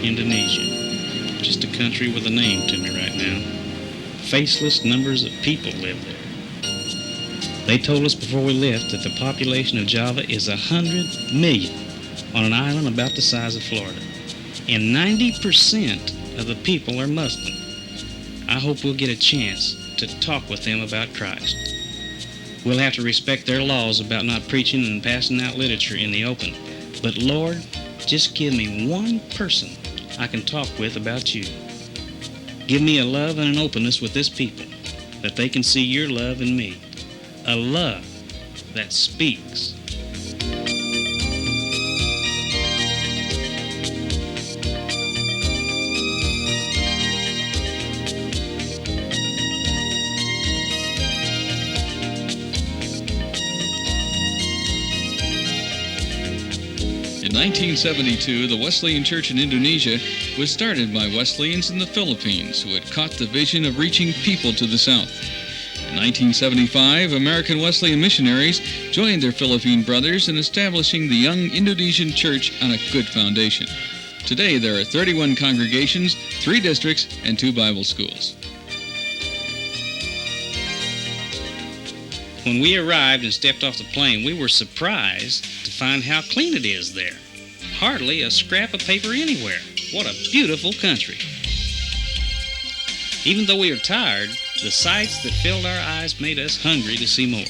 Indonesia. Just a country with a name to me right now. Faceless numbers of people live there. They told us before we left that the population of Java is 100 million on an island about the size of Florida. And 90% of the people are Muslim. I hope we'll get a chance to talk with them about Christ. We'll have to respect their laws about not preaching and passing out literature in the open. But Lord, just give me one person I can talk with about you. Give me a love and an openness with this people, that they can see your love in me. A love that speaks. In 1972, the Wesleyan Church in Indonesia was started by Wesleyans in the Philippines who had caught the vision of reaching people to the South. In 1975, American Wesleyan missionaries joined their Philippine brothers in establishing the young Indonesian church on a good foundation. Today, there are 31 congregations, 3 districts, and 2 Bible schools. When we arrived and stepped off the plane, we were surprised to find how clean it is there. Hardly a scrap of paper anywhere. What a beautiful country. Even though we were tired, the sights that filled our eyes made us hungry to see more.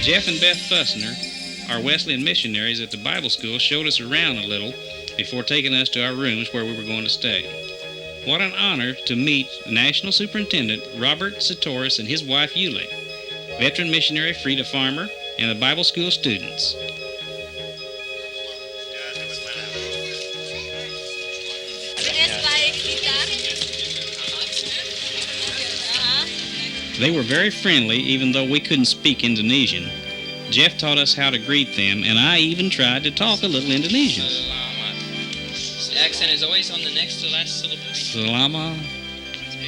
Jeff and Beth Fussner, our Wesleyan missionaries at the Bible school, showed us around a little before taking us to our rooms where we were going to stay. What an honor to meet National Superintendent Robert Satoris and his wife Yuli, veteran missionary Frida Farmer, and the Bible school students. They were very friendly, even though we couldn't speak Indonesian. Jeff taught us how to greet them, and I even tried to talk a little Indonesian. The accent is always on the next to last syllable. Selamat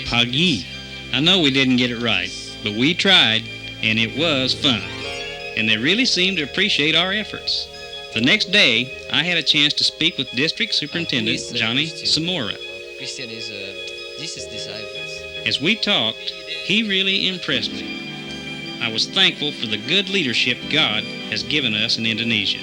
pagi. I know we didn't get it right, but we tried, and it was fun. And they really seemed to appreciate our efforts. The next day, I had a chance to speak with District Superintendent Johnny Samora. Christian is Jesus' disciples. As we talked, he really impressed me. I was thankful for the good leadership God has given us in Indonesia.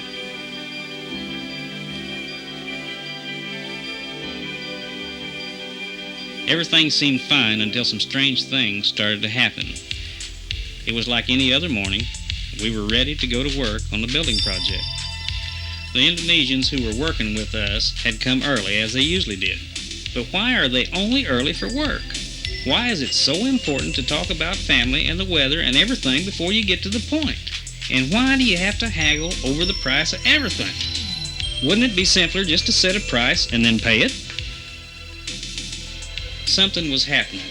Everything seemed fine until some strange things started to happen. It was like any other morning. We were ready to go to work on the building project. The Indonesians who were working with us had come early, as they usually did. But why are they only early for work? Why is it so important to talk about family and the weather and everything before you get to the point? And why do you have to haggle over the price of everything? Wouldn't it be simpler just to set a price and then pay it? Something was happening,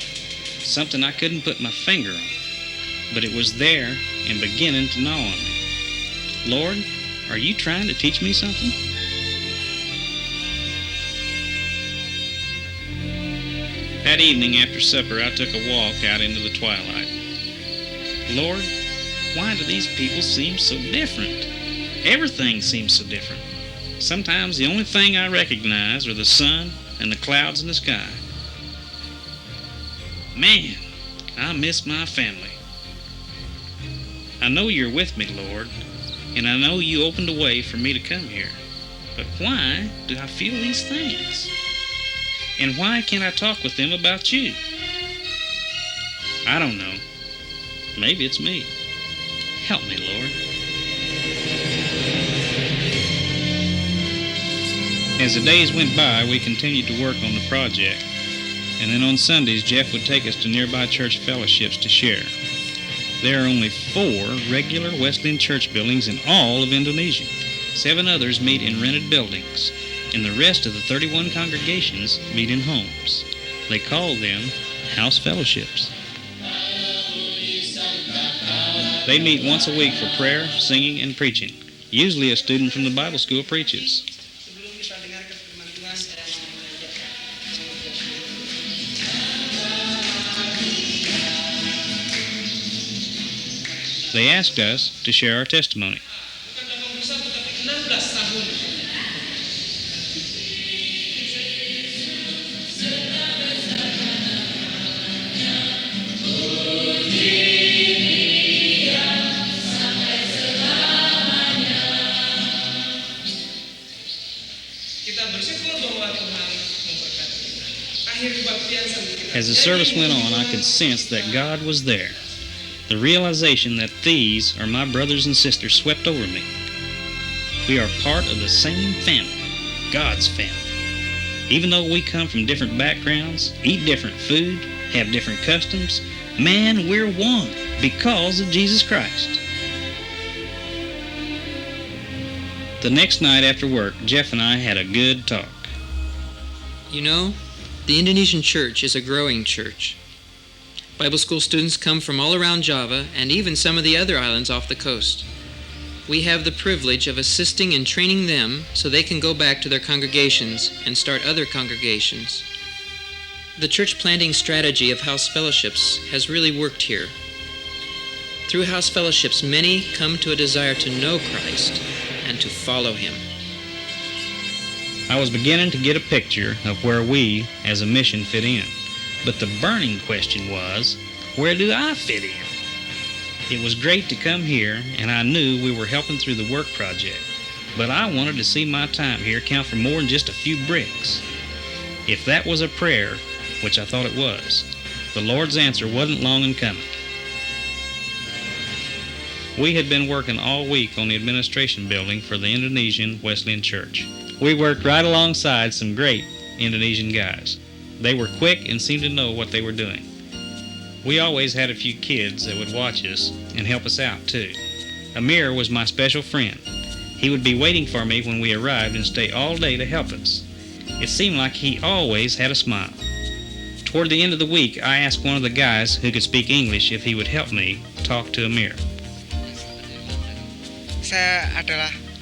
something I couldn't put my finger on, but it was there and beginning to gnaw on me. Lord, are you trying to teach me something? That evening after supper, I took a walk out into the twilight. Lord, why do these people seem so different? Everything seems so different. Sometimes the only thing I recognize are the sun and the clouds in the sky. Man, I miss my family. I know you're with me, Lord, and I know you opened a way for me to come here. But why do I feel these things? And why can't I talk with them about you? I don't know. Maybe it's me. Help me, Lord. As the days went by, we continued to work on the project. And then on Sundays, Jeff would take us to nearby church fellowships to share. There are only 4 regular Wesleyan church buildings in all of Indonesia. 7 others meet in rented buildings, and the rest of the 31 congregations meet in homes. They call them house fellowships. They meet once a week for prayer, singing, and preaching. Usually a student from the Bible school preaches. They asked us to share our testimony. As the service went on, I could sense that God was there. The realization that these are my brothers and sisters swept over me. We are part of the same family, God's family. Even though we come from different backgrounds, eat different food, have different customs, man, we're one because of Jesus Christ. The next night after work, Jeff and I had a good talk. You know, the Indonesian church is a growing church. Bible school students come from all around Java and even some of the other islands off the coast. We have the privilege of assisting and training them so they can go back to their congregations and start other congregations. The church planting strategy of house fellowships has really worked here. Through house fellowships, many come to a desire to know Christ and to follow Him. I was beginning to get a picture of where we, as a mission, fit in. But the burning question was, where do I fit in? It was great to come here, and I knew we were helping through the work project. But I wanted to see my time here count for more than just a few bricks. If that was a prayer, which I thought it was, the Lord's answer wasn't long in coming. We had been working all week on the administration building for the Indonesian Wesleyan Church. We worked right alongside some great Indonesian guys. They were quick and seemed to know what they were doing. We always had a few kids that would watch us and help us out, too. Amir was my special friend. He would be waiting for me when we arrived and stay all day to help us. It seemed like he always had a smile. Toward the end of the week, I asked one of the guys who could speak English if he would help me talk to Amir.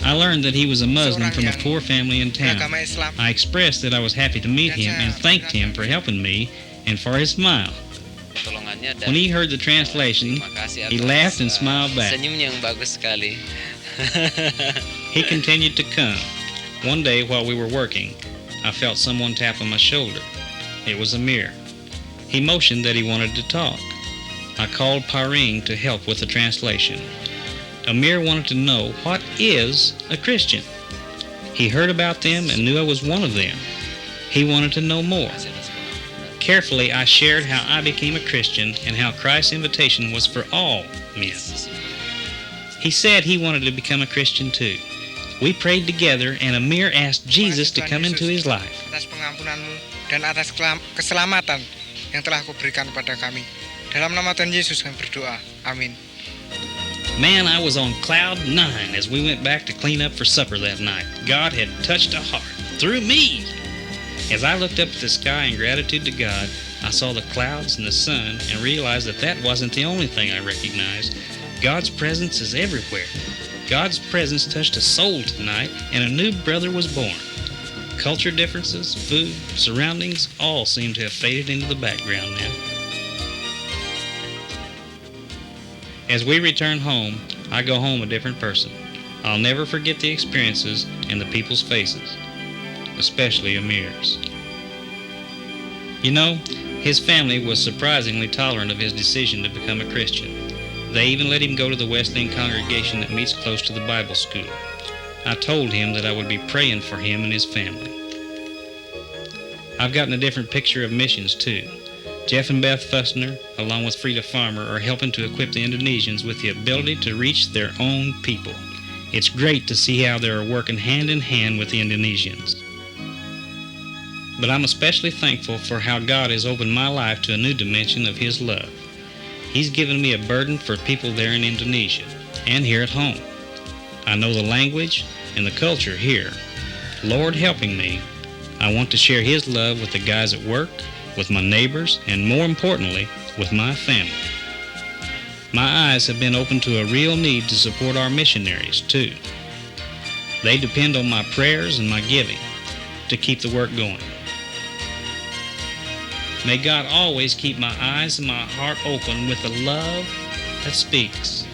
I learned that he was a Muslim from a poor family in town. I expressed that I was happy to meet him and thanked him for helping me and for his smile. When he heard the translation, he laughed and smiled back. He continued to come. One day while we were working, I felt someone tap on my shoulder. It was Amir. He motioned that he wanted to talk. I called Paring to help with the translation. Amir wanted to know, what is a Christian? He heard about them and knew I was one of them. He wanted to know more. Carefully, I shared how I became a Christian and how Christ's invitation was for all men. He said he wanted to become a Christian too. We prayed together and Amir asked Jesus to come into his life. Atas pengampunanmu dan atas keselamatan yang telah Kau berikan kepada kami. Dalam nama Tuhan Yesus kami berdoa. Amin. Man, I was on cloud 9 as we went back to clean up for supper that night. God had touched a heart through me. As I looked up at the sky in gratitude to God, I saw the clouds and the sun and realized that that wasn't the only thing I recognized. God's presence is everywhere. God's presence touched a soul tonight, and a new brother was born. Culture differences, food, surroundings, all seem to have faded into the background now. As we return home, I go home a different person. I'll never forget the experiences and the people's faces, especially Amir's. You know, his family was surprisingly tolerant of his decision to become a Christian. They even let him go to the Wesleyan congregation that meets close to the Bible school. I told him that I would be praying for him and his family. I've gotten a different picture of missions, too. Jeff and Beth Fussner, along with Frida Farmer, are helping to equip the Indonesians with the ability to reach their own people. It's great to see how they are working hand in hand with the Indonesians. But I'm especially thankful for how God has opened my life to a new dimension of His love. He's given me a burden for people there in Indonesia and here at home. I know the language and the culture here. Lord helping me, I want to share His love with the guys at work, with my neighbors, and more importantly, with my family. My eyes have been opened to a real need to support our missionaries, too. They depend on my prayers and my giving to keep the work going. May God always keep my eyes and my heart open with the love that speaks